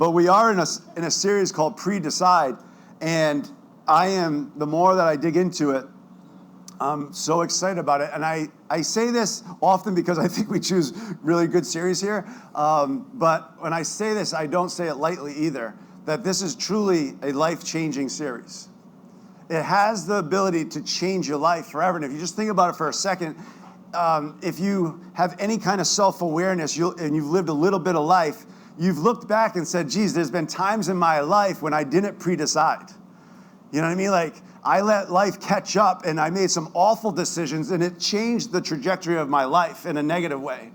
But we are in a series called Pre-Decide, and the more that I dig into it, I'm so excited about it. And I say this often because I think we choose really good series here. But when I say this, I don't say it lightly either, that this is truly a life-changing series. It has the ability to change your life forever. And if you just think about it for a second, if you have any kind of self-awareness and you've lived a little bit of life, you've looked back and said, geez, there's been times in my life when I didn't pre-decide. You know what I mean? Like, I let life catch up and I made some awful decisions and it changed the trajectory of my life in a negative way.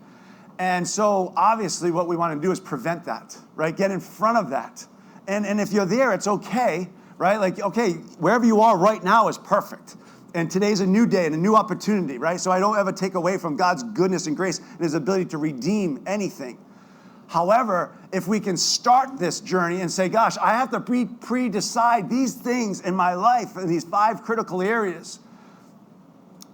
And so obviously what we want to do is prevent that, right? Get in front of that. And if you're there, it's okay, right? Like, okay, wherever you are right now is perfect. And today's a new day and a new opportunity, right? So I don't ever take away from God's goodness and grace and his ability to redeem anything. However, if we can start this journey and say, gosh, I have to pre-decide these things in my life in these 5 critical areas,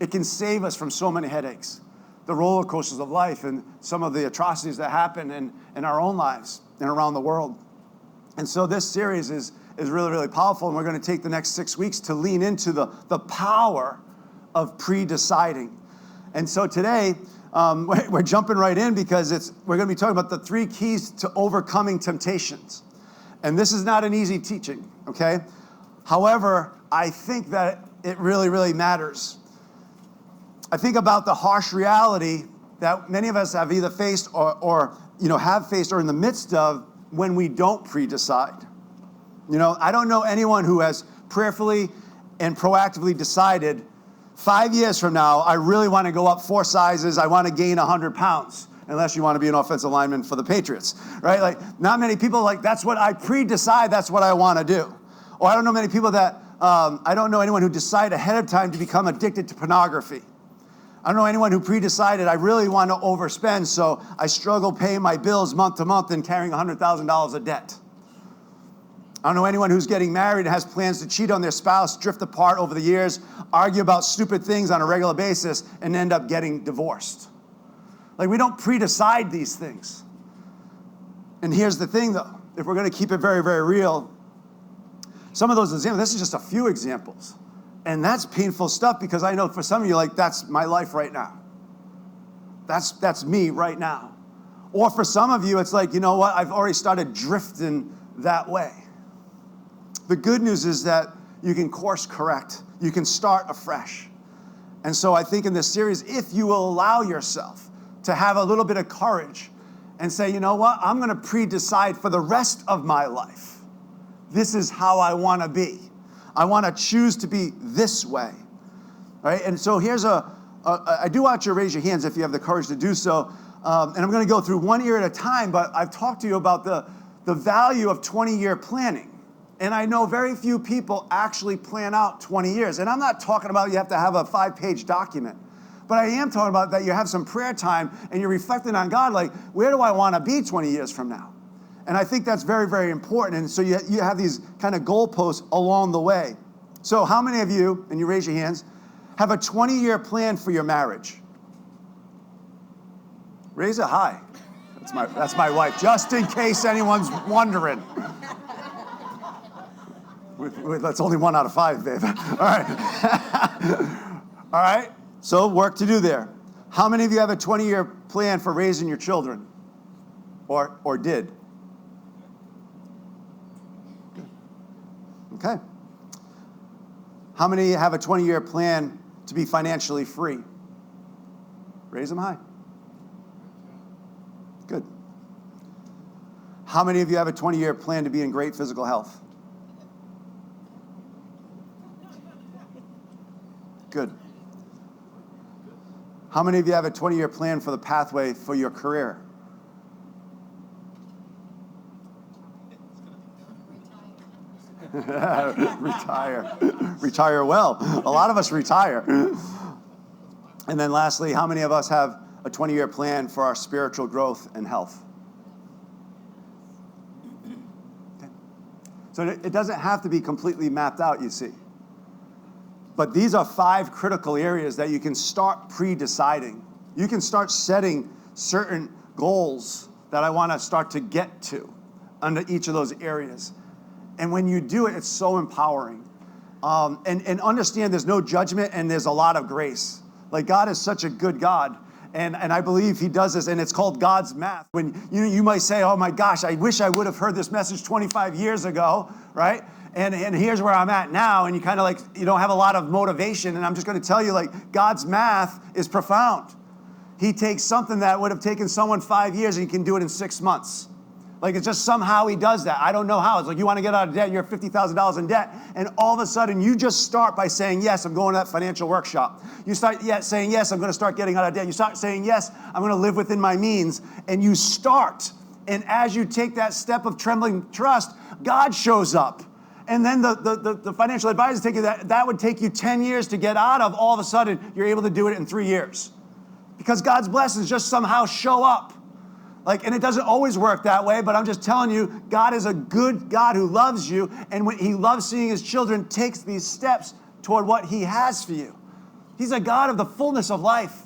it can save us from so many headaches, the roller coasters of life and some of the atrocities that happen in our own lives and around the world. And so this series is really, really powerful, and we're going to take the next 6 weeks to lean into the power of pre-deciding. And so today, we're jumping right in because we're going to be talking about the 3 keys to overcoming temptations. And this is not an easy teaching, okay? However, I think that it really, really matters. I think about the harsh reality that many of us have either faced or have faced or in the midst of when we don't pre-decide. I don't know anyone who has prayerfully and proactively decided 5 years from now, I really want to go up 4 sizes. I want to gain 100 pounds, unless you want to be an offensive lineman for the Patriots, right? Like, not many people, that's what I pre-decide, that's what I want to do. Or I don't know many people I don't know anyone who decided ahead of time to become addicted to pornography. I don't know anyone who pre-decided I really want to overspend, so I struggle paying my bills month to month and carrying $100,000 of debt. I don't know anyone who's getting married and has plans to cheat on their spouse, drift apart over the years, argue about stupid things on a regular basis, and end up getting divorced. Like, we don't pre-decide these things. And here's the thing, though. If we're going to keep it very, very real, some of those examples, this is just a few examples. And that's painful stuff because I know for some of you, that's my life right now. That's me right now. Or for some of you, it's like, you know what? I've already started drifting that way. The good news is that you can course correct. You can start afresh. And so I think in this series, if you will allow yourself to have a little bit of courage and say, you know what, I'm going to pre-decide for the rest of my life. This is how I want to be. I want to choose to be this way. Right? And so here's I do want you to raise your hands if you have the courage to do so. And I'm going to go through one year at a time, but I've talked to you about the value of 20-year planning. And I know very few people actually plan out 20 years. And I'm not talking about you have to have a 5-page document. But I am talking about that you have some prayer time and you're reflecting on God, like, where do I want to be 20 years from now? And I think that's very, very important. And so you have these kind of goalposts along the way. So how many of you, and you raise your hands, have a 20-year plan for your marriage? Raise it high. That's my wife, just in case anyone's wondering. That's only 1 out of 5, babe. All right. All right. So work to do there. How many of you have a 20-year plan for raising your children? Or did? Okay. How many have a 20-year plan to be financially free? Raise them high. Good. How many of you have a 20-year plan to be in great physical health? Good. How many of you have a 20-year plan for the pathway for your career? Retire. Retire well. A lot of us retire. And then lastly, how many of us have a 20-year plan for our spiritual growth and health? Okay. So it doesn't have to be completely mapped out, you see. But these are 5 critical areas that you can start pre-deciding. You can start setting certain goals that I want to start to get to. under each of those areas. And when you do it, it's so empowering. And understand there's no judgment and there's a lot of grace. Like, God is such a good God. And I believe he does this, and it's called God's math. When you might say, oh my gosh, I wish I would have heard this message 25 years ago, right? And here's where I'm at now, and you kind of like, you don't have a lot of motivation, and I'm just going to tell you, like, God's math is profound. He takes something that would have taken someone 5 years, and he can do it in 6 months. Like, it's just somehow he does that. I don't know how. It's like you want to get out of debt, you're $50,000 in debt, and all of a sudden you just start by saying, yes, I'm going to that financial workshop. You start saying, yes, I'm going to start getting out of debt. You start saying, yes, I'm going to live within my means, and you start. And as you take that step of trembling trust, God shows up. And then the financial advisors take you that would take you 10 years to get out of. All of a sudden, you're able to do it in 3 years. Because God's blessings just somehow show up. And it doesn't always work that way, but I'm just telling you, God is a good God who loves you, and when he loves seeing his children takes these steps toward what he has for you. He's a God of the fullness of life,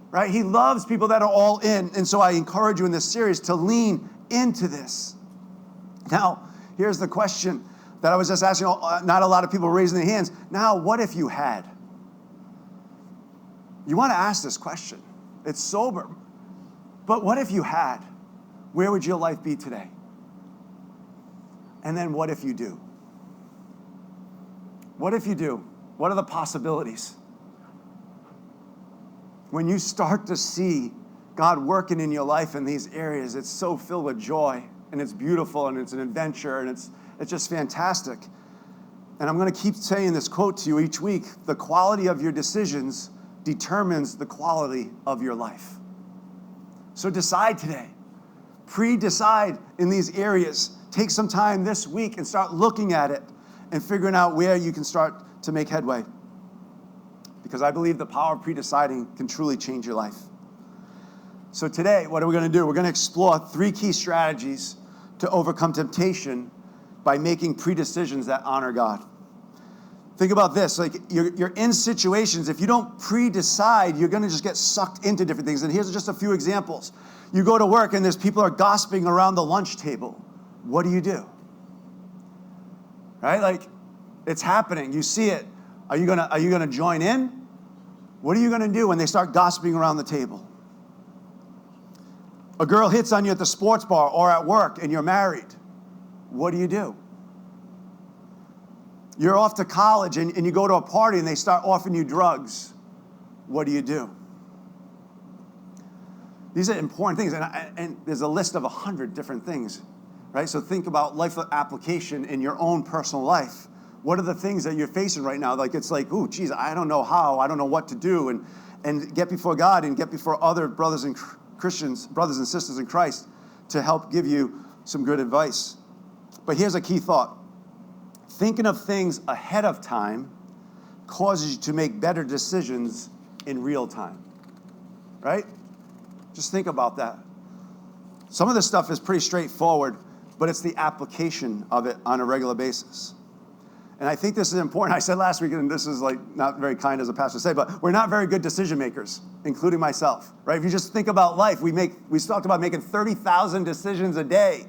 right? He loves people that are all in, and so I encourage you in this series to lean into this. Now, here's the question that I was just asking. Not a lot of people raising their hands. Now, what if you had? You want to ask this question. It's sober. But what if you had? Where would your life be today? And then what if you do? What if you do? What are the possibilities? When you start to see God working in your life in these areas, it's so filled with joy, and it's beautiful, and it's an adventure, and it's just fantastic. And I'm going to keep saying this quote to you each week. The quality of your decisions determines the quality of your life. So decide today. Pre-decide in these areas. Take some time this week and start looking at it and figuring out where you can start to make headway. Because I believe the power of pre-deciding can truly change your life. So today, what are we going to do? We're going to explore 3 key strategies to overcome temptation by making pre-decisions that honor God. Think about this, like you're in situations, if you don't pre-decide, you're gonna just get sucked into different things. And here's just a few examples. You go to work and there's people are gossiping around the lunch table. What do you do? Right, like it's happening, you see it. Are you gonna join in? What are you gonna do when they start gossiping around the table? A girl hits on you at the sports bar or at work and you're married. What do you do? You're off to college and you go to a party and they start offering you drugs. What do you do? These are important things, and there's a list of 100 different things, right? So think about life application in your own personal life. What are the things that you're facing right now? Like it's like, ooh, geez, I don't know how, I don't know what to do, and get before God and get before other brothers and Christians, brothers and sisters in Christ, to help give you some good advice. But here's a key thought. Thinking of things ahead of time causes you to make better decisions in real time, right? Just think about that. Some of this stuff is pretty straightforward, but it's the application of it on a regular basis. And I think this is important. I said last week, and this is like not very kind as a pastor to say, but we're not very good decision makers, including myself, right? If you just think about life, we talked about making 30,000 decisions a day,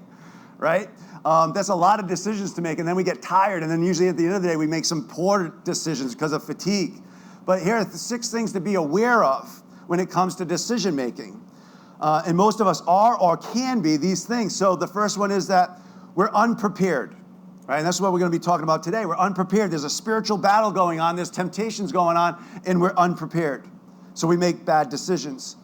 right? That's a lot of decisions to make, and then we get tired, and then usually at the end of the day, we make some poor decisions because of fatigue. But here are the 6 things to be aware of when it comes to decision making. And most of us are or can be these things. So the first one is that we're unprepared, right? And that's what we're going to be talking about today. We're unprepared. There's a spiritual battle going on. There's temptations going on, and we're unprepared. So we make bad decisions.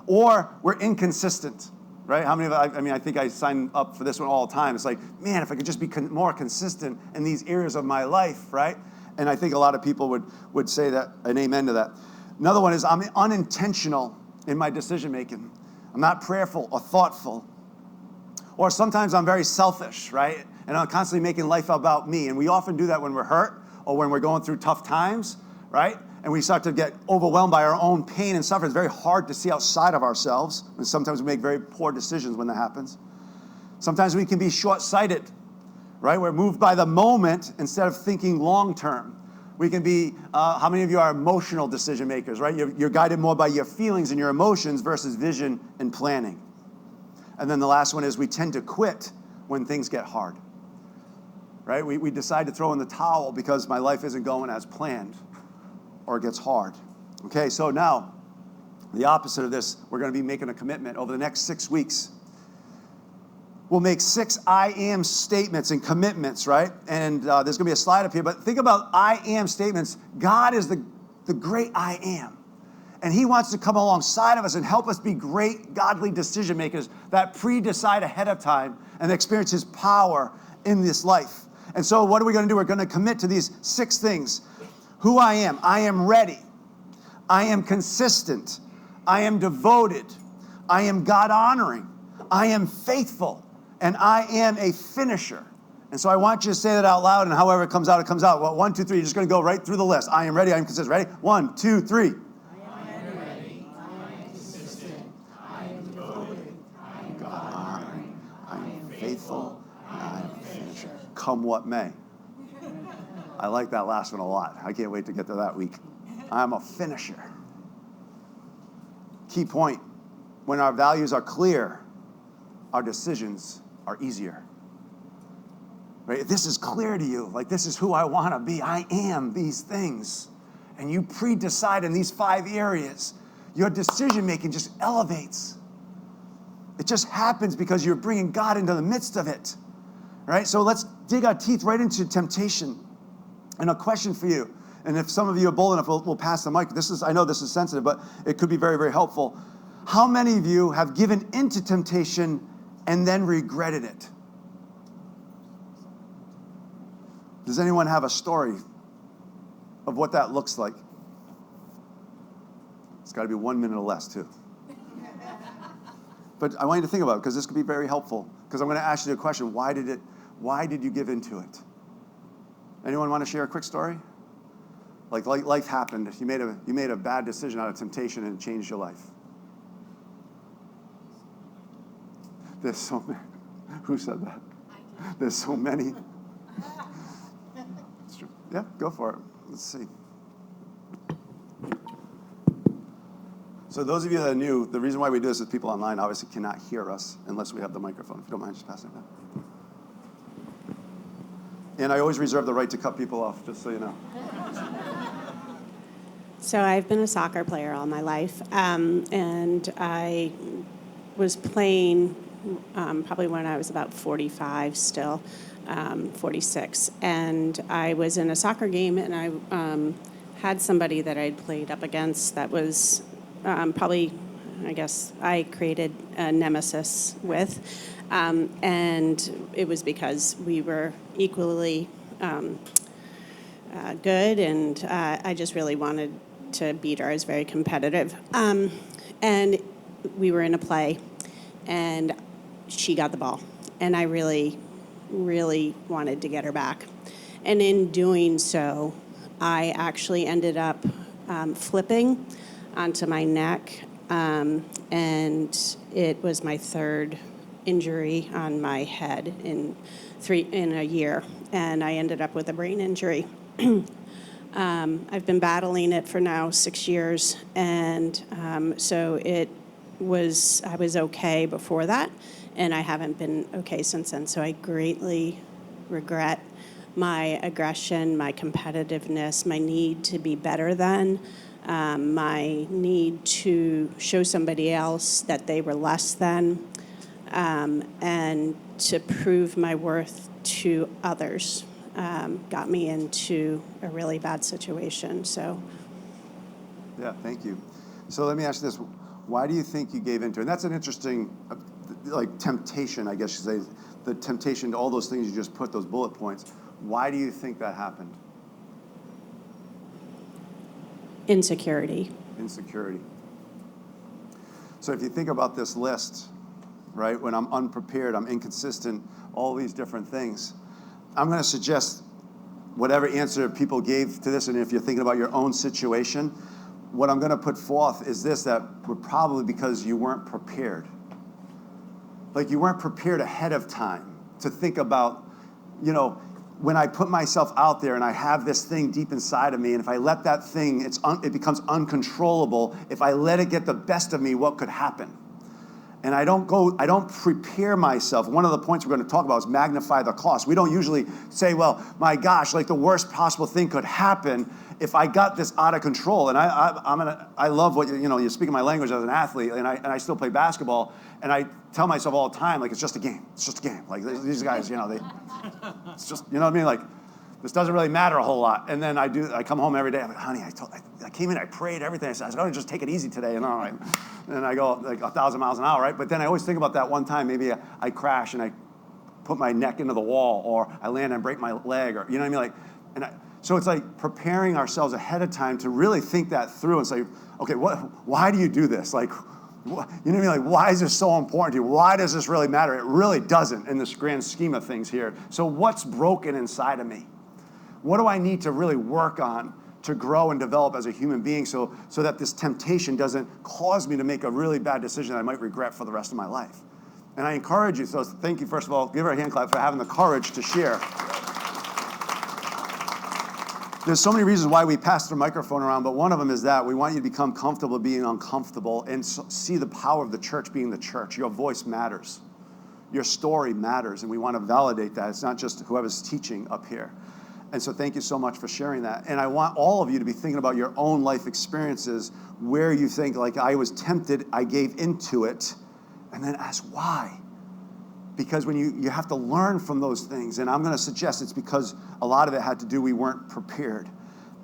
Or we're inconsistent. Right? How many of I think I sign up for this one all the time. It's like, man, if I could just be more consistent in these areas of my life, right? And I think a lot of people would say that, an amen to that. Another one is I'm unintentional in my decision making. I'm not prayerful or thoughtful. Or sometimes I'm very selfish, right? And I'm constantly making life about me. And we often do that when we're hurt or when we're going through tough times, right? And we start to get overwhelmed by our own pain and suffering. It's very hard to see outside of ourselves. And sometimes we make very poor decisions when that happens. Sometimes we can be short-sighted, right? We're moved by the moment instead of thinking long-term. We can be, how many of you are emotional decision makers, right? You're guided more by your feelings and your emotions versus vision and planning. And then the last one is we tend to quit when things get hard, right? We decide to throw in the towel because my life isn't going as planned or it gets hard. Okay, so now, the opposite of this, we're going to be making a commitment over the next 6 weeks. We'll make 6 I am statements and commitments, right? And there's going to be a slide up here, but think about I am statements. God is the great I am. And he wants to come alongside of us and help us be great godly decision makers that pre-decide ahead of time and experience his power in this life. And so what are we going to do? We're going to commit to these 6 things. Who I am ready, I am consistent, I am devoted, I am God-honoring, I am faithful, and I am a finisher. And so I want you to say that out loud, and however it comes out, it comes out. Well, 1, 2, 3, you're just going to go right through the list. I am ready, I am consistent. Ready? 1, 2, 3. I am ready, I am consistent, I am devoted, I am God-honoring, I am faithful, and I am a finisher. Come what may. I like that last one a lot. I can't wait to get to that week. I'm a finisher. Key point, when our values are clear, our decisions are easier. Right? If this is clear to you, like this is who I want to be, I am these things, and you pre-decide in these 5 areas, your decision making just elevates. It just happens because you're bringing God into the midst of it. Right? So let's dig our teeth right into temptation. And a question for you, and if some of you are bold enough, we'll pass the mic. I know this is sensitive, but it could be very, very helpful. How many of you have given into temptation and then regretted it? Does anyone have a story of what that looks like? It's got to be 1 minute or less, too. But I want you to think about it, because this could be very helpful. Because I'm going to ask you a question. Why did you give into it? Anyone want to share a quick story? Like life happened. You made a bad decision out of temptation and it changed your life. There's so many. Who said that? There's so many. It's true. Yeah, go for it. Let's see. So those of you that are new, the reason why we do this is people online obviously cannot hear us unless we have the microphone. If you don't mind just passing it down. And I always reserve the right to cut people off, just so you know. So I've been a soccer player all my life, and I was playing probably when I was about 45 still, 46. And I was in a soccer game, and I had somebody that I'd played up against that was probably, I guess, I created a nemesis with. And it was because we were equally good, and I just really wanted to beat her. I was very competitive. And we were in a play, and she got the ball. And I really, really wanted to get her back. And in doing so, I actually ended up flipping onto my neck, and it was my 3rd injury on my head in a year, and I ended up with a brain injury. I've been battling it for now 6 years, and so I was okay before that, and I haven't been okay since then. So I greatly regret my aggression, my competitiveness, my need to be better than, my need to show somebody else that they were less than. And to prove my worth to others got me into a really bad situation. So, yeah, thank you. So let me ask you this: why do you think you gave into it? And that's an interesting, temptation, I guess you say, the temptation to all those things you just put, those bullet points. Why do you think that happened? insecurity. Insecurity. So if you think about this list, right, when I'm unprepared, I'm inconsistent, all these different things, I'm going to suggest whatever answer people gave to this, and if you're thinking about your own situation, what I'm going to put forth is this, that we're probably because you weren't prepared. Like you weren't prepared ahead of time to think about, when I put myself out there and I have this thing deep inside of me, and if I let that thing, it becomes uncontrollable. If I let it get the best of me, what could happen? and I don't prepare myself. One of the points we're going to talk about is magnify the cost. We don't usually say, well, my gosh, like the worst possible thing could happen if I got this out of control. And I love what, you're speaking my language as an athlete, and I still play basketball, and I tell myself all the time, like, it's just a game. It's just a game. Like, these guys, it's just, you know what I mean? Like, this doesn't really matter a whole lot. And then I come home every day, I'm like, honey, I came in, I prayed, everything. I said, I'm going to just take it easy today. And I go like 1,000 miles an hour, right? But then I always think about that one time, maybe I crash and I put my neck into the wall, or I land and break my leg, or, you know what I mean? So it's like preparing ourselves ahead of time to really think that through and say, okay, why do you do this? Like, you know what I mean? Like, why is this so important to you? Why does this really matter? It really doesn't in this grand scheme of things here. So what's broken inside of me? What do I need to really work on to grow and develop as a human being so that this temptation doesn't cause me to make a really bad decision that I might regret for the rest of my life? And I encourage you, so thank you, first of all, give her a hand clap for having the courage to share. There's so many reasons why we pass the microphone around, but one of them is that we want you to become comfortable being uncomfortable and see the power of the church being the church. Your voice matters. Your story matters, and we want to validate that. It's not just whoever's teaching up here. And so thank you so much for sharing that. And I want all of you to be thinking about your own life experiences where you think, like, I was tempted, I gave into it, and then ask why. Because when you have to learn from those things, and I'm going to suggest it's because a lot of it had to do we weren't prepared.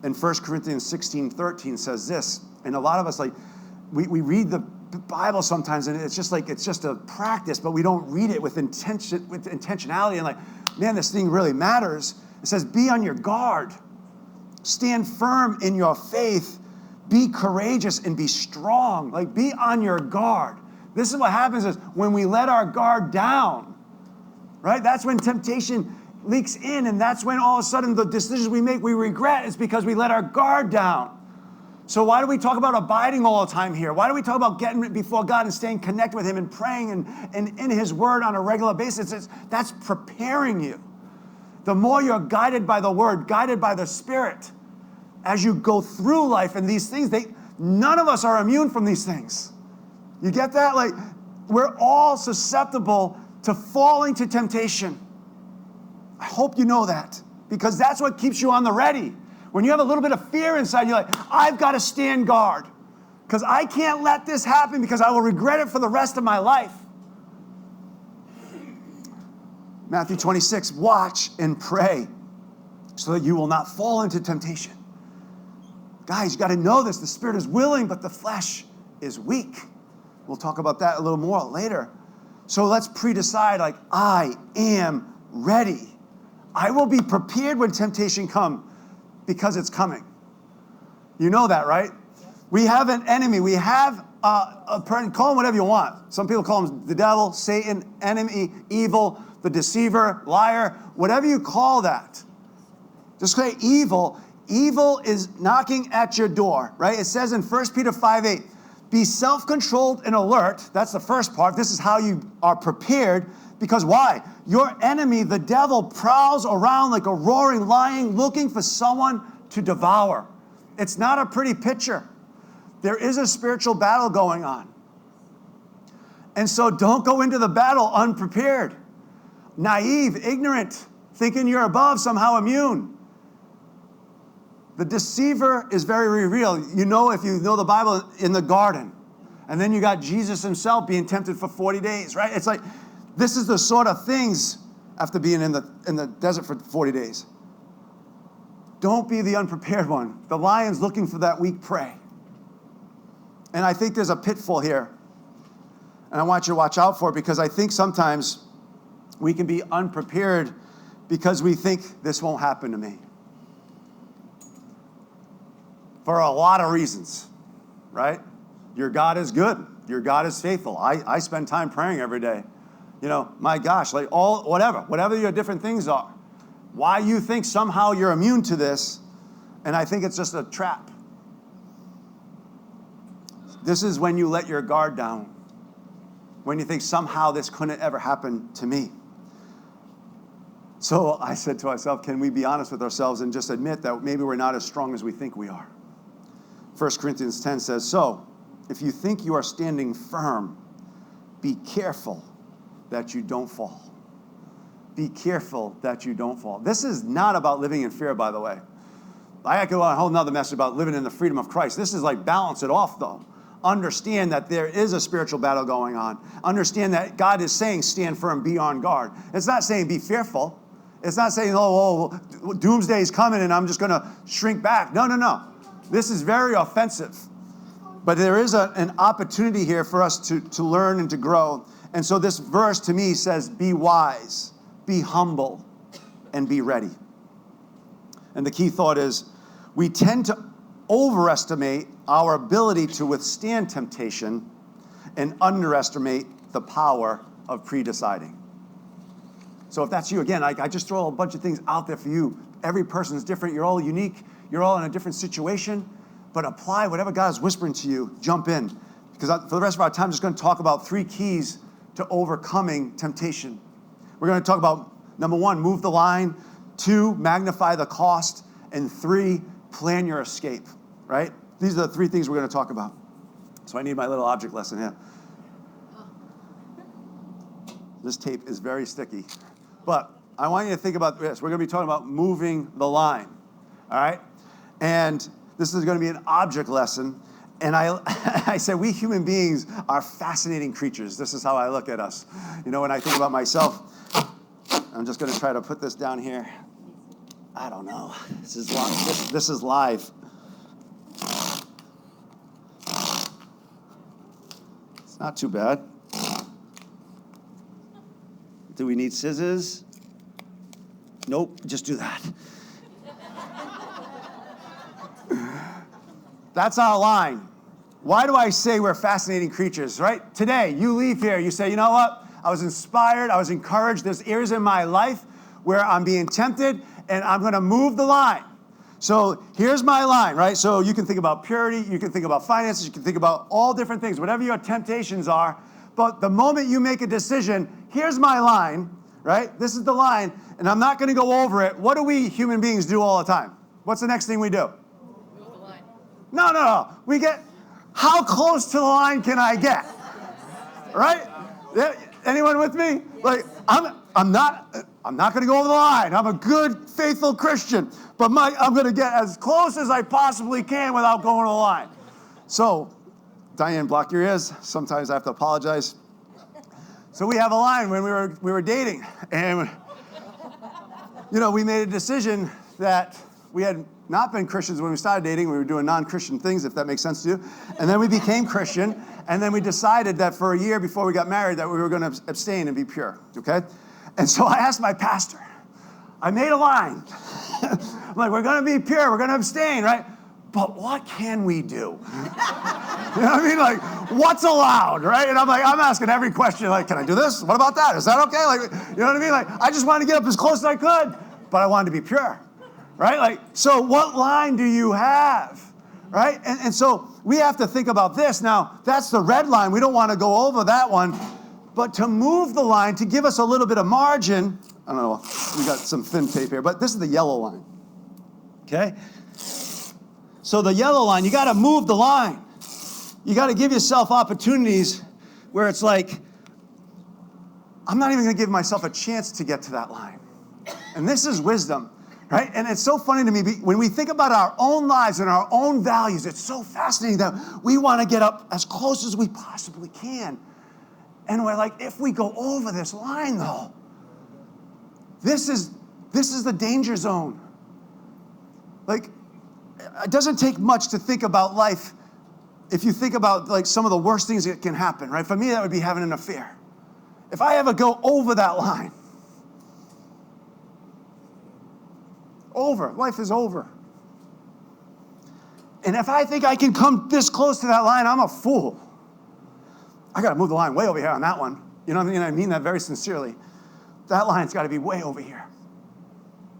And 1 Corinthians 16:13 says this, and a lot of us, like, we read the Bible sometimes, and it's just a practice, but we don't read it with intentionality, and like, man, this thing really matters. It says, be on your guard. Stand firm in your faith. Be courageous and be strong. Like, be on your guard. This is what happens is when we let our guard down, right? That's when temptation leaks in, and that's when all of a sudden the decisions we make we regret. It's because we let our guard down. So why do we talk about abiding all the time here? Why do we talk about getting before God and staying connected with Him and praying and in His Word on a regular basis? That's preparing you. The more you're guided by the Word, guided by the Spirit, as you go through life and these things, none of us are immune from these things. You get that? Like, we're all susceptible to falling to temptation. I hope you know that, because that's what keeps you on the ready. When you have a little bit of fear inside, you're like, I've got to stand guard, because I can't let this happen, because I will regret it for the rest of my life. Matthew 26, watch and pray so that you will not fall into temptation. Guys, you got to know this. The spirit is willing, but the flesh is weak. We'll talk about that a little more later. So let's pre-decide, like, I am ready. I will be prepared when temptation comes, because it's coming. You know that, right? We have an enemy. We have call him whatever you want. Some people call him the devil, Satan, enemy, evil, the deceiver, liar, whatever you call that. Just say evil. Evil is knocking at your door, right? It says in 1 Peter 5:8, be self-controlled and alert. That's the first part. This is how you are prepared. Because why? Your enemy, the devil, prowls around like a roaring lion looking for someone to devour. It's not a pretty picture. There is a spiritual battle going on. And so don't go into the battle unprepared, naive, ignorant, thinking you're above, somehow immune. The deceiver is very real. You know, if you know the Bible, in the garden. And then you got Jesus himself being tempted for 40 days, right? It's like, this is the sort of things after being in the desert for 40 days. Don't be the unprepared one. The lion's looking for that weak prey. And I think there's a pitfall here. And I want you to watch out for it, because I think sometimes we can be unprepared because we think this won't happen to me. For a lot of reasons, right? Your God is good. Your God is faithful. I spend time praying every day. You know, my gosh, like whatever your different things are. Why you think somehow you're immune to this, and I think it's just a trap. This is when you let your guard down. When you think somehow this couldn't ever happen to me. So I said to myself, can we be honest with ourselves and just admit that maybe we're not as strong as we think we are? 1 Corinthians 10 says, so if you think you are standing firm, be careful that you don't fall. Be careful that you don't fall. This is not about living in fear, by the way. I could go on a whole nother message about living in the freedom of Christ. This is like balance it off, though. Understand that there is a spiritual battle going on. Understand that God is saying stand firm, be on guard. It's not saying be fearful. It's not saying, oh, doomsday is coming and I'm just going to shrink back. No, no, no. This is very offensive. But there is an opportunity here for us to learn and to grow. And so this verse to me says, be wise, be humble, and be ready. And the key thought is, we tend to overestimate our ability to withstand temptation and underestimate the power of pre-deciding. So if that's you, again, I just throw a bunch of things out there for you. Every person is different. You're all unique. You're all in a different situation. But apply whatever God is whispering to you. Jump in. Because for the rest of our time, I'm just going to talk about 3 keys to overcoming temptation. We're going to talk about, number 1, move the line. 2, magnify the cost. And 3, plan your escape. Right? These are the 3 things we're going to talk about. So I need my little object lesson here. This tape is very sticky. But I want you to think about this. We're going to be talking about moving the line. All right? And this is going to be an object lesson. And I said, we human beings are fascinating creatures. This is how I look at us. You know, when I think about myself, I'm just going to try to put this down here. I don't know. This is live. This is live. It's not too bad. Do we need scissors? Nope, just do that. That's our line. Why do I say we're fascinating creatures, right? Today, you leave here, you say, you know what? I was inspired, I was encouraged. There's areas in my life where I'm being tempted, and I'm going to move the line. So here's my line, right? So you can think about purity, you can think about finances, you can think about all different things, whatever your temptations are. But the moment you make a decision, here's my line, right? This is the line, and I'm not going to go over it. What do we human beings do all the time? What's the next thing we do? Move the line. No. We get, how close to the line can I get? Right? Yeah, anyone with me? Like, I'm not going to go over the line. I'm a good, faithful Christian, but I'm going to get as close as I possibly can without going to the line. So, Diane, block your ears. Sometimes I have to apologize. So we have a line when we were dating, and we made a decision that we had not been Christians when we started dating. We were doing non-Christian things, if that makes sense to you. And then we became Christian, and then we decided that for a year before we got married that we were going to abstain and be pure, okay? And so I asked my pastor. I made a line. I'm like, we're going to be pure, we're going to abstain, right? But what can we do? You know what I mean? Like, what's allowed, right? And I'm asking every question, like, can I do this? What about that? Is that okay? Like, you know what I mean? Like, I just wanted to get up as close as I could, but I wanted to be pure, right? Like, so what line do you have, right? And so we have to think about this. Now, that's the red line. We don't want to go over that one, but to move the line, to give us a little bit of margin, I don't know, we got some thin tape here, but this is the yellow line, okay? So the yellow line, you got to move the line. You got to give yourself opportunities where it's like, I'm not even going to give myself a chance to get to that line. And this is wisdom, right? And it's so funny to me, when we think about our own lives and our own values, it's so fascinating that we want to get up as close as we possibly can. And we're like, if we go over this line, though, this is the danger zone. Like, it doesn't take much to think about life if you think about like some of the worst things that can happen, right? For me, that would be having an affair. If I ever go over that line, life is over. And if I think I can come this close to that line, I'm a fool. I got to move the line way over here on that one. You know what I mean? I mean that very sincerely. That line's got to be way over here.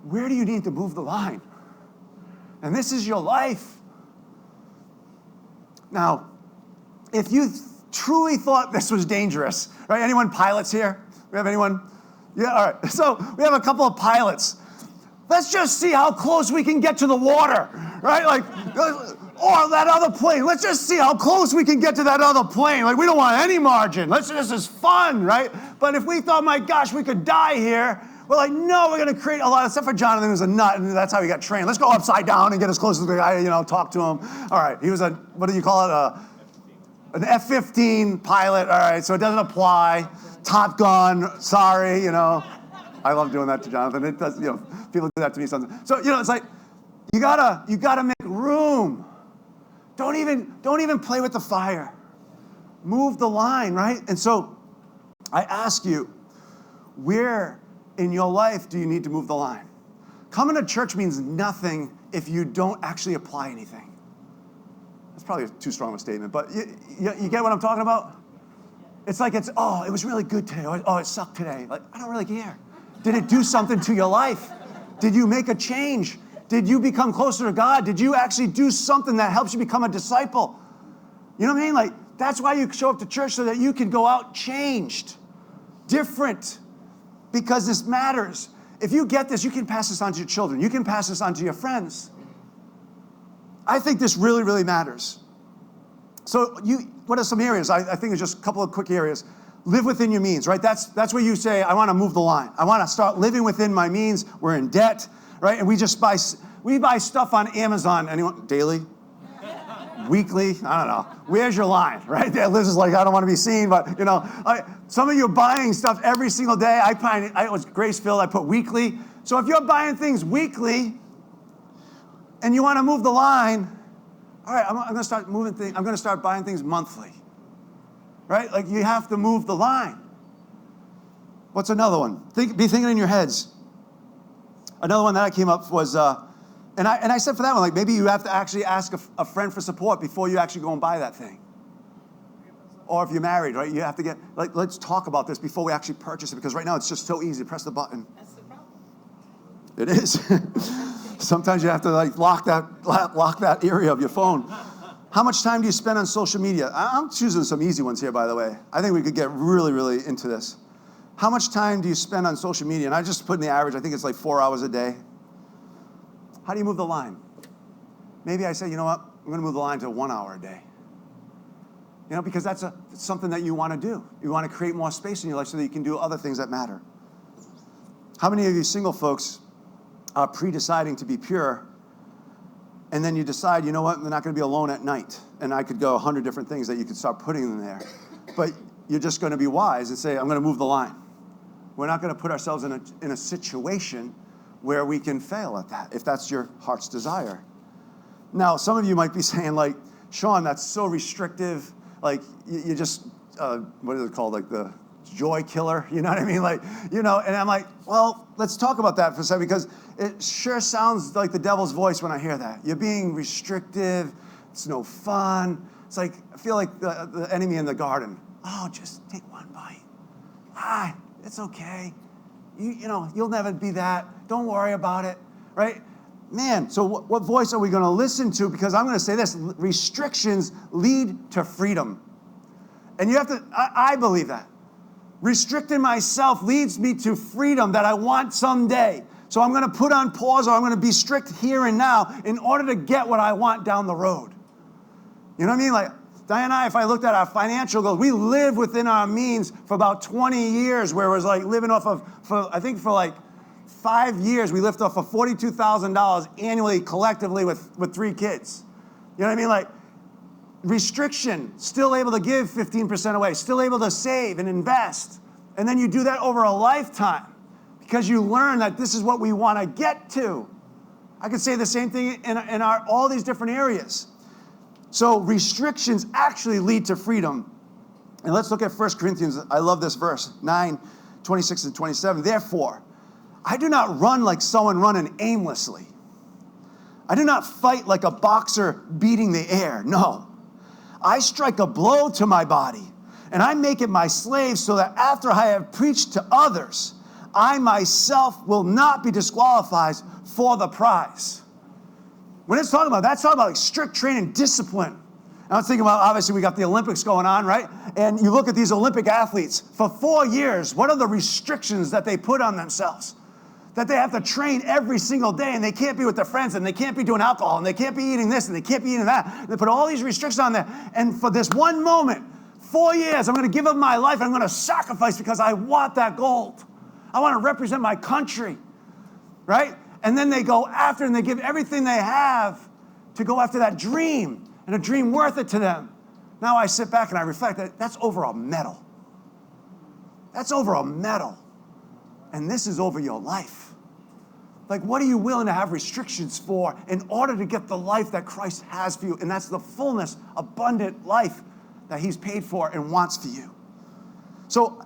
Where do you need to move the line? And this is your life. Now, if you truly thought this was dangerous, right? Anyone pilots here? We have anyone? Yeah, all right. So we have a couple of pilots. Let's just see how close we can get to the water, right? Like, or that other plane. Let's just see how close we can get to that other plane. Like, we don't want any margin. This is fun, right? But if we thought, my gosh, we could die here, we're like, no, we're going to create a lot, except for Jonathan, who's a nut, and that's how he got trained. Let's go upside down and get as close as the guy, talk to him. All right, he was what do you call it? An F-15 pilot. All right, so it doesn't apply. Top Gun, sorry, I love doing that to Jonathan. It does, people do that to me sometimes. So, it's like, you gotta make room. Don't even play with the fire. Move the line, right? And so I ask you, where in your life do you need to move the line? Coming to church means nothing if you don't actually apply anything. That's probably too strong of a statement, but you get what I'm talking about? It's like it was really good today. Oh, it sucked today. Like, I don't really care. Did it do something to your life? Did you make a change? Did you become closer to God? Did you actually do something that helps you become a disciple? You know what I mean? Like, that's why you show up to church, so that you can go out changed, different, because this matters. If you get this, you can pass this on to your children. You can pass this on to your friends. I think this really, really matters. So what are some areas? I think it's just a couple of quick areas. Live within your means, right? That's where you say, I want to move the line. I want to start living within my means. We're in debt, right? And we buy stuff on Amazon. Anyone? Daily? Weekly? I don't know. Where's your line, right? There, Liz is like, I don't want to be seen, but some of you are buying stuff every single day. It was grace-filled. I put weekly. So if you're buying things weekly and you want to move the line, all right, I'm going to start moving things. I'm going to start buying things monthly, right? Like, you have to move the line. What's another one? Be thinking in your heads. Another one that I came up was, and I said for that one, like, maybe you have to actually ask a friend for support before you actually go and buy that thing. Or if you're married, right, you have to let's talk about this before we actually purchase it, because right now it's just so easy. Press the button. That's the problem. It is. Sometimes you have to lock that area of your phone. How much time do you spend on social media? I'm choosing some easy ones here, by the way. I think we could get really, really into this. How much time do you spend on social media? And I just put in the average. I think it's like 4 hours a day. How do you move the line? Maybe I say, you know what? I'm going to move the line to 1 hour a day. Because that's something that you want to do. You want to create more space in your life so that you can do other things that matter. How many of you single folks are pre-deciding to be pure, and then you decide, you know what, I'm not going to be alone at night, and I could go 100 different things that you could start putting in there, but you're just going to be wise and say, I'm going to move the line. We're not going to put ourselves in a situation where we can fail at that, if that's your heart's desire. Now, some of you might be saying, like, Sean, that's so restrictive. Like, you just, what is it called? Like the joy killer, you know what I mean? Like, and I'm like, well, let's talk about that for a second, because it sure sounds like the devil's voice when I hear that. You're being restrictive. It's no fun. It's like, I feel like the enemy in the garden. Oh, just take one bite. It's okay. You'll never be that. Don't worry about it, right? Man, so what voice are we going to listen to? Because I'm going to say this, restrictions lead to freedom. And you have to, I believe that. Restricting myself leads me to freedom that I want someday. So I'm going to put on pause, or I'm going to be strict here and now in order to get what I want down the road. You know what I mean? Like, Diane and I, if I looked at our financial goals, we lived within our means for about 20 years, where it was like living off of, for like 5 years, we lived off of $42,000 annually collectively with 3 kids. You know what I mean? Like, restriction, still able to give 15% away, still able to save and invest. And then you do that over a lifetime because you learn that this is what we want to get to. I could say the same thing in all these different areas. So restrictions actually lead to freedom. And let's look at 1 Corinthians. I love this verse, 9:26 and 27. Therefore, I do not run like someone running aimlessly. I do not fight like a boxer beating the air. No. I strike a blow to my body, and I make it my slave, so that after I have preached to others, I myself will not be disqualified for the prize. When it's talking about, that's talking about like strict training, discipline. And I was thinking about, obviously, we got the Olympics going on, right? And you look at these Olympic athletes, for 4 years, what are the restrictions that they put on themselves? that they have to train every single day, and they can't be with their friends, and they can't be doing alcohol, and they can't be eating this, and they can't be eating that. They put all these restrictions on there. And for this one moment, 4 years, I'm going to give up my life, and I'm going to sacrifice because I want that gold. I want to represent my country, right? And then they go after, and they give everything they have to go after that dream, and a dream worth it to them. Now I sit back and I reflect that that's over a medal. That's over a medal. And this is over your life. Like, what are you willing to have restrictions for in order to get the life that Christ has for you? And that's the fullness, abundant life that he's paid for and wants for you. So,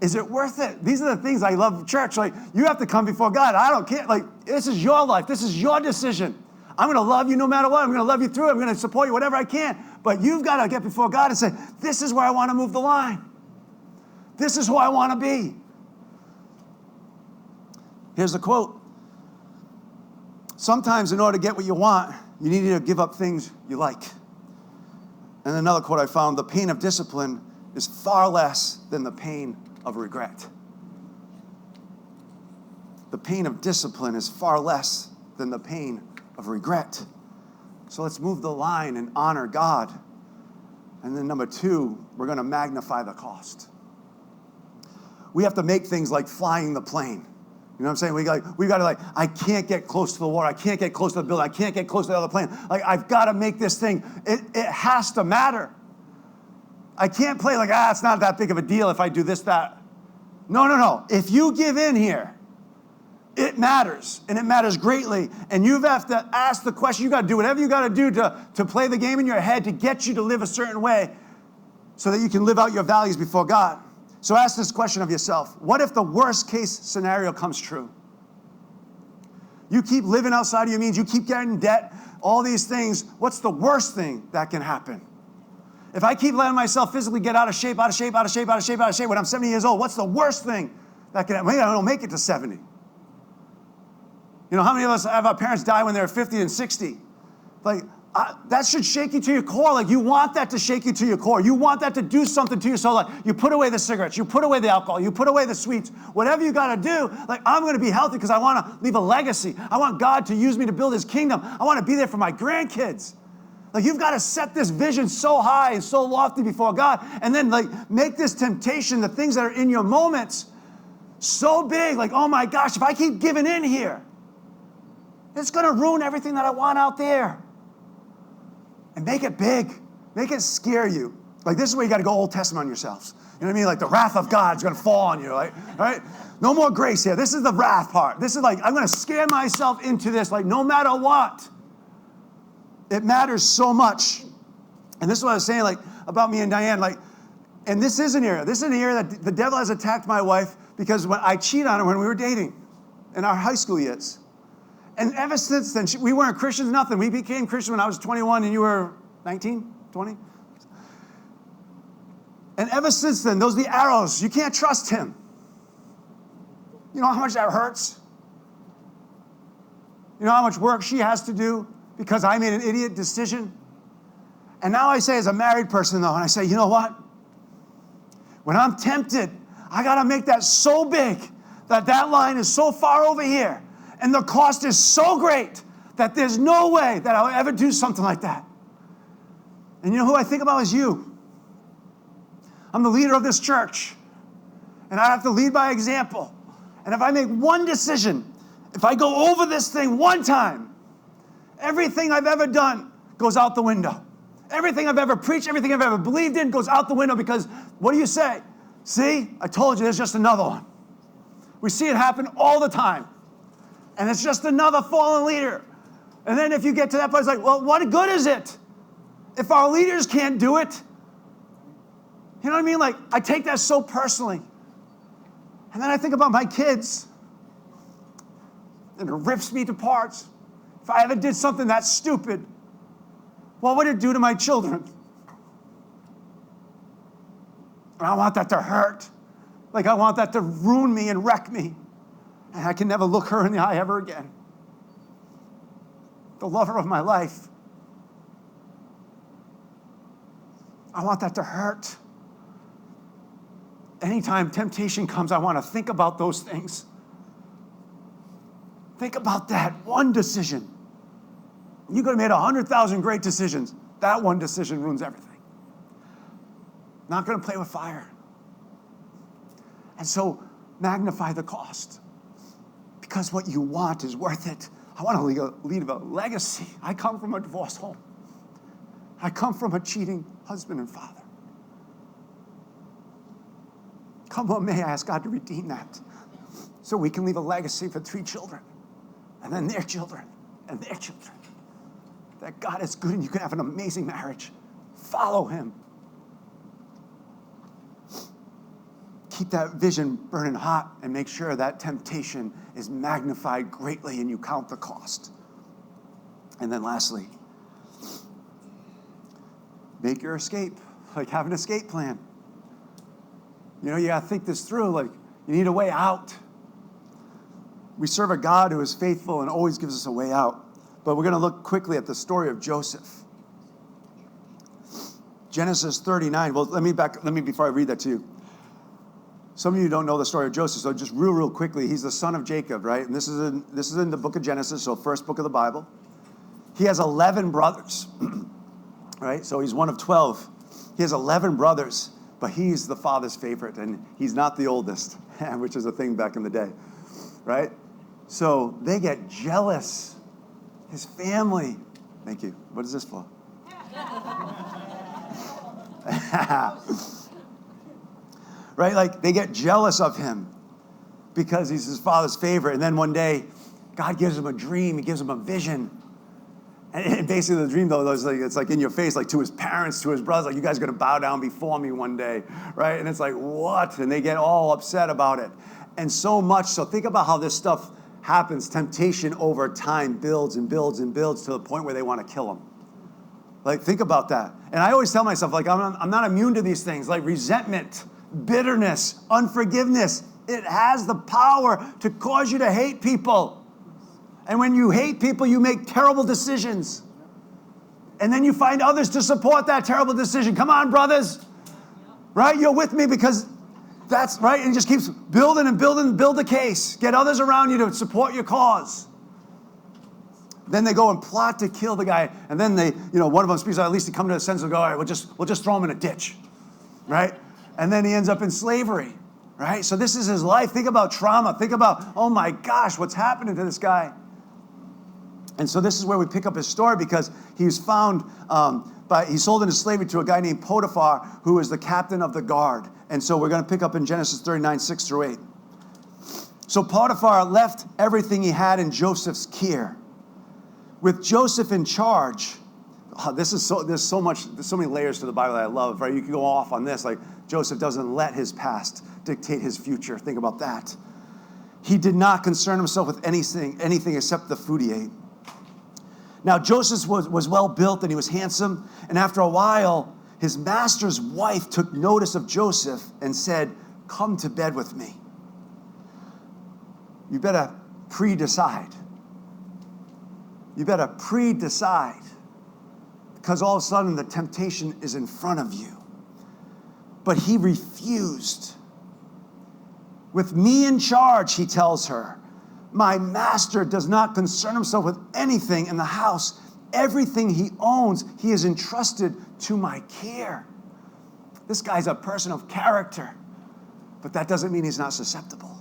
is it worth it? These are the things I love church. Like, you have to come before God. I don't care. Like, this is your life. This is your decision. I'm going to love you no matter what. I'm going to love you through it. I'm going to support you whatever I can. But you've got to get before God and say, this is where I want to move the line. This is who I want to be. Here's the quote. Sometimes in order to get what you want, you need to give up things you like. And another quote I found, the pain of discipline is far less than the pain of regret. The pain of discipline is far less than the pain of regret. So let's move the line and honor God. And then number 2, we're going to magnify the cost. We have to make things like flying the plane. You know what I'm saying? We got to I can't get close to the water. I can't get close to the building. I can't get close to the other plane. Like, I've got to make this thing. It has to matter. I can't play it's not that big of a deal if I do this, that. No. If you give in here, it matters, and it matters greatly. And you have to ask the question. You got to do whatever you got to do to play the game in your head to get you to live a certain way so that you can live out your values before God. So ask this question of yourself. What if the worst case scenario comes true? You keep living outside of your means. You keep getting in debt, all these things. What's the worst thing that can happen? If I keep letting myself physically get out of shape when I'm 70 years old, what's the worst thing that can happen? Maybe I don't make it to 70. You know, how many of us have our parents die when they were 50 and 60? That should shake you to your core. You want that to shake you to your core. You want that to do something to your soul. You put away the cigarettes. You put away the alcohol. You put away the sweets. Whatever you got to do, I'm going to be healthy because I want to leave a legacy. I want God to use me to build his kingdom. I want to be there for my grandkids. You've got to set this vision so high and so lofty before God, and then make this temptation, the things that are in your moments, so big. Oh my gosh, if I keep giving in here, it's going to ruin everything that I want out there. And make it big. Make it scare you. This is where you got to go Old Testament on yourselves. You know what I mean? The wrath of God's going to fall on you, right? No more grace here. This is the wrath part. This is I'm going to scare myself into this, no matter what. It matters so much. And this is what I was saying, about me and Diane, and this is an area. This is an area that the devil has attacked my wife because when I cheated on her when we were dating in our high school years. And ever since then, we weren't Christians, nothing. We became Christians when I was 21 and you were 19, 20. And ever since then, those are the arrows. You can't trust him. You know how much that hurts? You know how much work she has to do because I made an idiot decision? And now I say as a married person, though, and I say, you know what? When I'm tempted, I got to make that so big that line is so far over here. And the cost is so great that there's no way that I'll ever do something like that. And you know who I think about is you. I'm the leader of this church. And I have to lead by example. And if I make one decision, if I go over this thing one time, everything I've ever done goes out the window. Everything I've ever preached, everything I've ever believed in goes out the window because what do you say? See, I told you there's just another one. We see it happen all the time. And it's just another fallen leader. And then if you get to that place, well, what good is it if our leaders can't do it? You know what I mean? I take that so personally. And then I think about my kids. And it rips me to parts. If I ever did something that stupid, what would it do to my children? And I want that to hurt. I want that to ruin me and wreck me. And I can never look her in the eye ever again. The lover of my life. I want that to hurt. Anytime temptation comes, I want to think about those things. Think about that one decision. You could have made 100,000 great decisions. That one decision ruins everything. Not going to play with fire. And so magnify the cost, because what you want is worth it. I want to leave a legacy. I come from a divorced home. I come from a cheating husband and father. Come what may, I ask God to redeem that so we can leave a legacy for 3 children, and then their children, and their children. That God is good and you can have an amazing marriage. Follow him. Keep that vision burning hot and make sure that temptation is magnified greatly and you count the cost. And then lastly, make your escape. Like, have an escape plan. You know, you got to think this through. Like, you need a way out. We serve a God who is faithful and always gives us a way out. But we're going to look quickly at the story of Joseph. Genesis 39. Well, let me before I read that to you. Some of you don't know the story of Joseph, so just real quickly, he's the son of Jacob, right? And this is in the book of Genesis, so first book of the Bible. He has 11 brothers, right? So he's one of 12. He has 11 brothers, but he's the father's favorite, and he's not the oldest, which is a thing back in the day, right? So they get jealous. His family. Thank you. What is this for? Right? Like, they get jealous of him because he's his father's favorite. And then one day, God gives him a dream. He gives him a vision. And basically the dream, though, is like, it's like in your face, like to his parents, to his brothers, like, you guys are going to bow down before me one day, right? And it's like, what? And they get all upset about it. And so much, so think about how this stuff happens. Temptation over time builds and builds and builds to the point where they want to kill him. Like, think about that. And I always tell myself, like, I'm not immune to these things, like resentment, bitterness, unforgiveness. It has the power to cause you to hate people. And when you hate people, you make terrible decisions. And then you find others to support that terrible decision. Come on, brothers. Right? You're with me because that's right. And it just keeps building and building, build the case. Get others around you to support your cause. Then they go and plot to kill the guy. And then one of them speaks out, at least to come to a sense of go, all right, we'll just throw him in a ditch. Right? And then he ends up in slavery. Right? So this is his life. Think about trauma. Think about, oh my gosh, what's happening to this guy? And so this is where we pick up his story, because he was found, he's sold into slavery to a guy named Potiphar, who is the captain of the guard. And so we're going to pick up in Genesis 39, 6 through 8. So Potiphar left everything he had in Joseph's care. With Joseph in charge, there's so many layers to the Bible that I love, right? You can go off on this, like Joseph doesn't let his past dictate his future. Think about that. He did not concern himself with anything except the food he ate. Now Joseph was well built and he was handsome, and after a while, his master's wife took notice of Joseph and said, "Come to bed with me." You better pre-decide. You better pre-decide, because all of a sudden the temptation is in front of you. But he refused. With me in charge, he tells her, my master does not concern himself with anything in the house. Everything he owns, he has entrusted to my care. This guy's a person of character, but that doesn't mean he's not susceptible.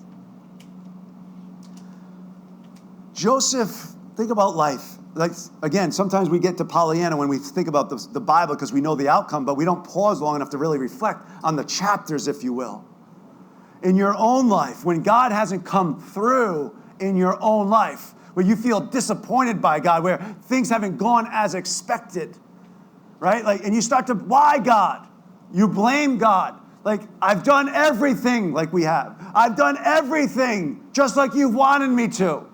Joseph, think about life. Like, again, sometimes we get to Pollyanna when we think about the Bible because we know the outcome, but we don't pause long enough to really reflect on the chapters, if you will. In your own life, when God hasn't come through in your own life, where you feel disappointed by God, where things haven't gone as expected, right? Like, and you start to, why God? You blame God. Like, I've done everything like we have. I've done everything just like you've wanted me to.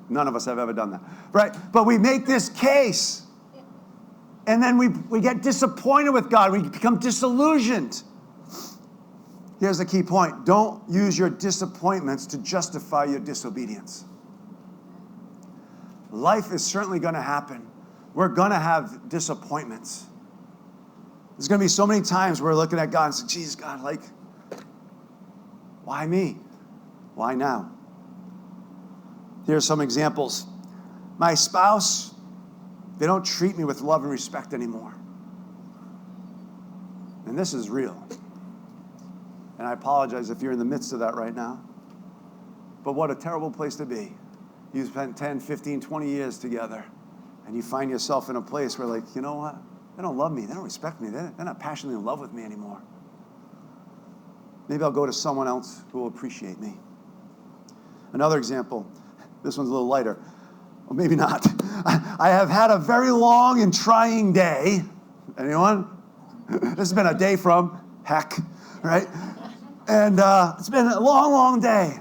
None of us have ever done that, right? But we make this case, and then we get disappointed with God. We become disillusioned. Here's the key point. Don't use your disappointments to justify your disobedience. Life is certainly going to happen. We're going to have disappointments. There's going to be so many times we're looking at God and saying, geez, God, like, why me? Why now? Here's some examples. My spouse, they don't treat me with love and respect anymore. And this is real. And I apologize if you're in the midst of that right now. But what a terrible place to be. You spent 10, 15, 20 years together, and you find yourself in a place where, like, you know what? They don't love me. They don't respect me. They're not passionately in love with me anymore. Maybe I'll go to someone else who will appreciate me. Another example. This one's a little lighter. Or maybe not. I have had a very long and trying day. Anyone? This has been a day from heck, right? And it's been a long, long day.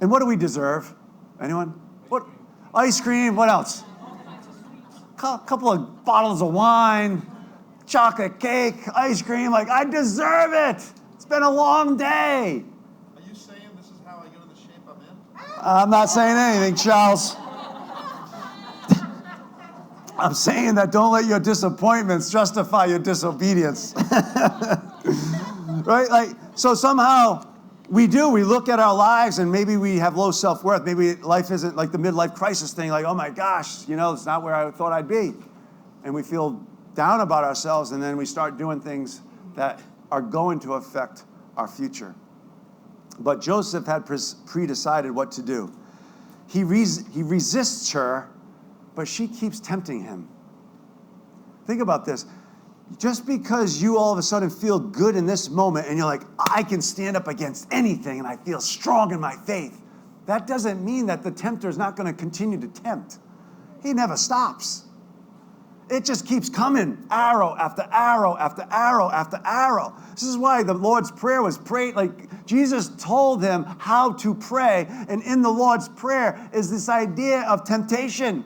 And what do we deserve? Anyone? What? Ice cream. What else? A couple of bottles of wine, chocolate cake, ice cream. Like, I deserve it. It's been a long day. Are you saying this is how I get in the shape I'm in? I'm not saying anything, Charles. I'm saying that don't let your disappointments justify your disobedience. Right? Like, so somehow we look at our lives and maybe we have low self-worth. Maybe life isn't like the midlife crisis thing, like, oh my gosh, it's not where I thought I'd be. And we feel down about ourselves, and then we start doing things that are going to affect our future. But Joseph had pre-decided what to do. He resists her, but she keeps tempting him. Think about this. Just because you all of a sudden feel good in this moment and you're like, I can stand up against anything and I feel strong in my faith, that doesn't mean that the tempter is not going to continue to tempt. He never stops. It just keeps coming, arrow after arrow after arrow after arrow. This is why the Lord's Prayer was prayed, like Jesus told him how to pray, and in the Lord's Prayer is this idea of temptation.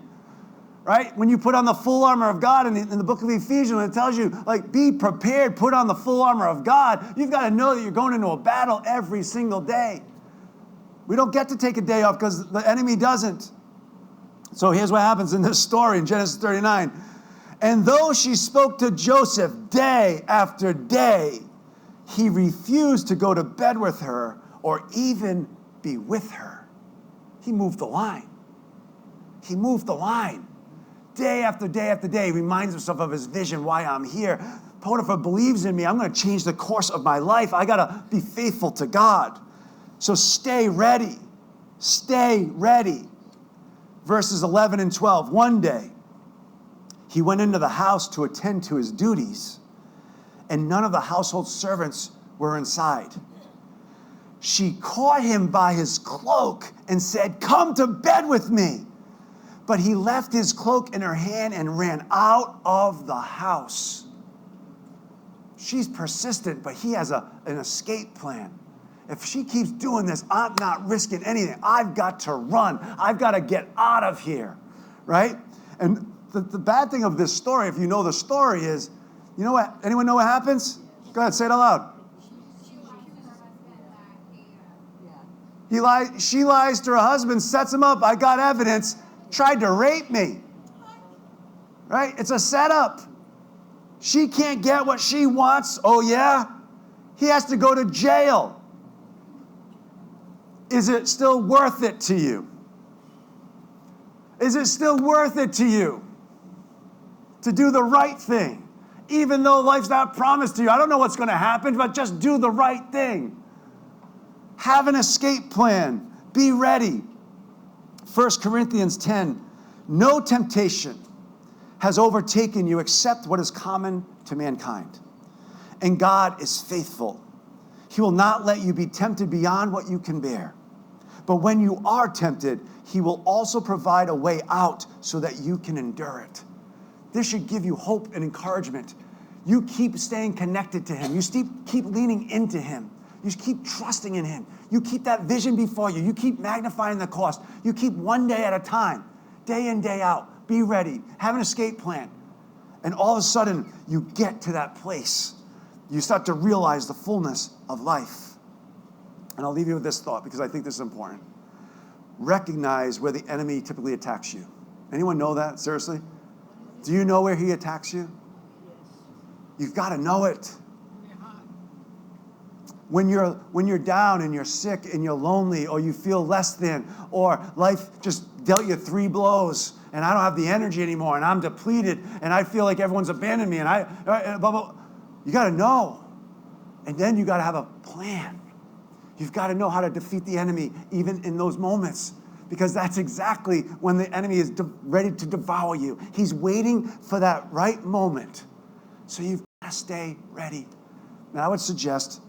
Right? When you put on the full armor of God in the book of Ephesians, when it tells you, like, be prepared, put on the full armor of God, you've got to know that you're going into a battle every single day. We don't get to take a day off because the enemy doesn't. So here's what happens in this story in Genesis 39. And though she spoke to Joseph day after day, he refused to go to bed with her or even be with her. He moved the line. He moved the line. Day after day after day, he reminds himself of his vision, why I'm here. Potiphar believes in me. I'm going to change the course of my life. I got to be faithful to God. So stay ready. Stay ready. Verses 11 and 12. One day, he went into the house to attend to his duties, and none of the household servants were inside. She caught him by his cloak and said, come to bed with me. But he left his cloak in her hand and ran out of the house. She's persistent, but he has an escape plan. If she keeps doing this, I'm not risking anything. I've got to run. I've got to get out of here, right? And the bad thing of this story, if you know the story, is, you know what? Anyone know what happens? Go ahead, say it out loud. She lies to her husband, sets him up. I got evidence. Tried to rape me. Right? It's a setup. She can't get what she wants. Oh, yeah? He has to go to jail. Is it still worth it to you? Is it still worth it to you to do the right thing? Even though life's not promised to you. I don't know what's going to happen, but just do the right thing. Have an escape plan. Be ready. 1 Corinthians 10, no temptation has overtaken you except what is common to mankind. And God is faithful. He will not let you be tempted beyond what you can bear. But when you are tempted, he will also provide a way out so that you can endure it. This should give you hope and encouragement. You keep staying connected to him. You keep leaning into him. You keep trusting in him. You keep that vision before you. You keep magnifying the cost. You keep one day at a time, day in, day out. Be ready. Have an escape plan. And all of a sudden, you get to that place. You start to realize the fullness of life. And I'll leave you with this thought because I think this is important. Recognize where the enemy typically attacks you. Anyone know that? Seriously? Do you know where he attacks you? You've got to know it. When you're down and you're sick and you're lonely, or you feel less than, or life just dealt you 3 blows and I don't have the energy anymore and I'm depleted and I feel like everyone's abandoned me and blah, blah. You got to know. And then you got to have a plan. You've got to know how to defeat the enemy even in those moments, because that's exactly when the enemy is ready to devour you. He's waiting for that right moment. So you've got to stay ready. And I would suggest,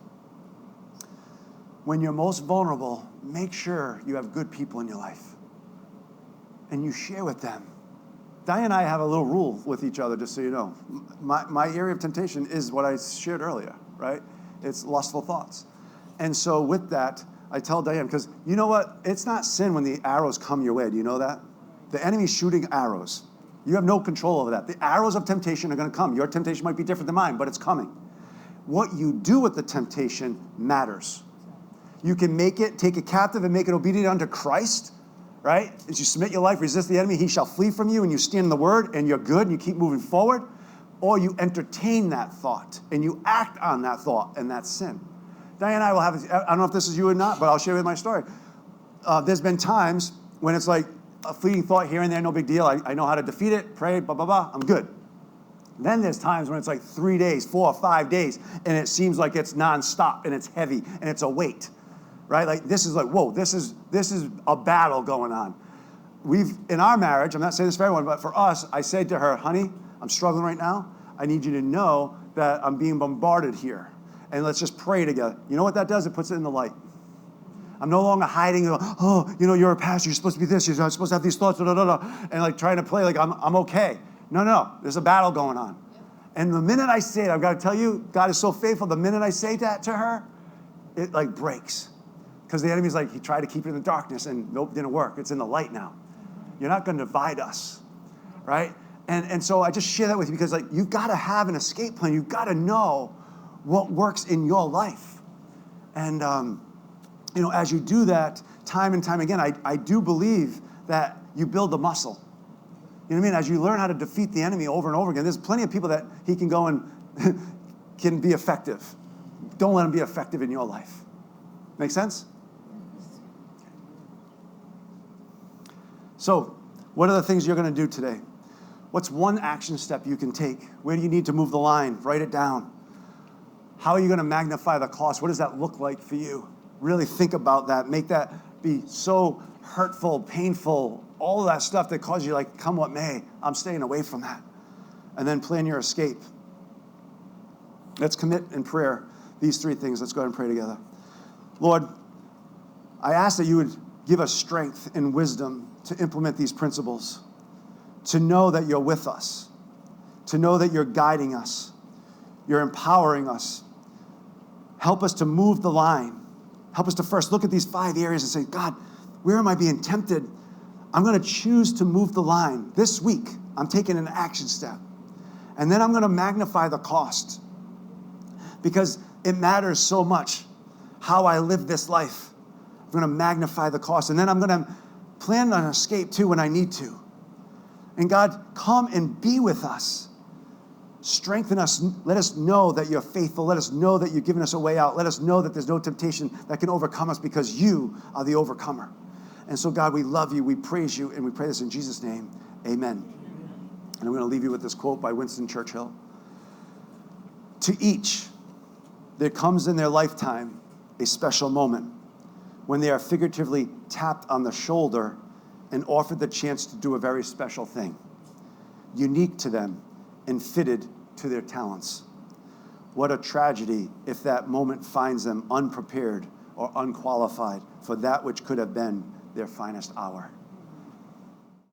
when you're most vulnerable, make sure you have good people in your life and you share with them. Diane and I have a little rule with each other, just so you know. My area of temptation is what I shared earlier, right? It's lustful thoughts. And so with that, I tell Diane, because you know what? It's not sin when the arrows come your way. Do you know that? The enemy's shooting arrows. You have no control over that. The arrows of temptation are going to come. Your temptation might be different than mine, but it's coming. What you do with the temptation matters. You can take it captive and make it obedient unto Christ, right? As you submit your life, resist the enemy, he shall flee from you, and you stand in the word, and you're good, and you keep moving forward. Or you entertain that thought, and you act on that thought, and that's sin. Diane and I will have, I don't know if this is you or not, but I'll share with my story. There's been times when it's like a fleeting thought here and there, no big deal. I know how to defeat it, pray, blah, blah, blah, I'm good. Then there's times when it's like 3 days, 4 or 5 days, and it seems like it's nonstop, and it's heavy, and it's a weight. Right? Like, this is like, whoa, this is a battle going on. In our marriage, I'm not saying this for everyone, but for us, I said to her, honey, I'm struggling right now. I need you to know that I'm being bombarded here. And let's just pray together. You know what that does? It puts it in the light. I'm no longer hiding, you're a pastor, you're supposed to be this, you're supposed to have these thoughts, and like trying to play like I'm okay. No, there's a battle going on. And the minute I say it, I've got to tell you, God is so faithful. The minute I say that to her, it like breaks. Because the enemy's like, he tried to keep it in the darkness and nope, didn't work. It's in the light now. You're not going to divide us, right? And so I just share that with you because like you've got to have an escape plan. You've got to know what works in your life. And, as you do that time and time again, I do believe that you build the muscle. You know what I mean? As you learn how to defeat the enemy over and over again, there's plenty of people that he can go and can be effective. Don't let him be effective in your life. Make sense? So, what are the things you're going to do today? What's one action step you can take? Where do you need to move the line? Write it down. How are you going to magnify the cost? What does that look like for you? Really think about that. Make that be so hurtful, painful, all of that stuff that causes you like, come what may, I'm staying away from that. And then plan your escape. Let's commit in prayer these 3 things. Let's go ahead and pray together. Lord, I ask that you would give us strength and wisdom to implement these principles, to know that you're with us, to know that you're guiding us, you're empowering us. Help us to move the line. Help us to first look at these 5 areas and say, God, where am I being tempted? I'm going to choose to move the line. This week, I'm taking an action step. And then I'm going to magnify the cost, because it matters so much how I live this life. I'm going to magnify the cost. And then I'm going to plan an escape too when I need to. And God, come and be with us. Strengthen us. Let us know that you're faithful. Let us know that you've given us a way out. Let us know that there's no temptation that can overcome us, because you are the overcomer. And so, God, we love you. We praise you. And we pray this in Jesus' name. Amen. And I'm going to leave you with this quote by Winston Churchill. To each, there comes in their lifetime a special moment when they are figuratively tapped on the shoulder and offered the chance to do a very special thing, unique to them and fitted to their talents. What a tragedy if that moment finds them unprepared or unqualified for that which could have been their finest hour.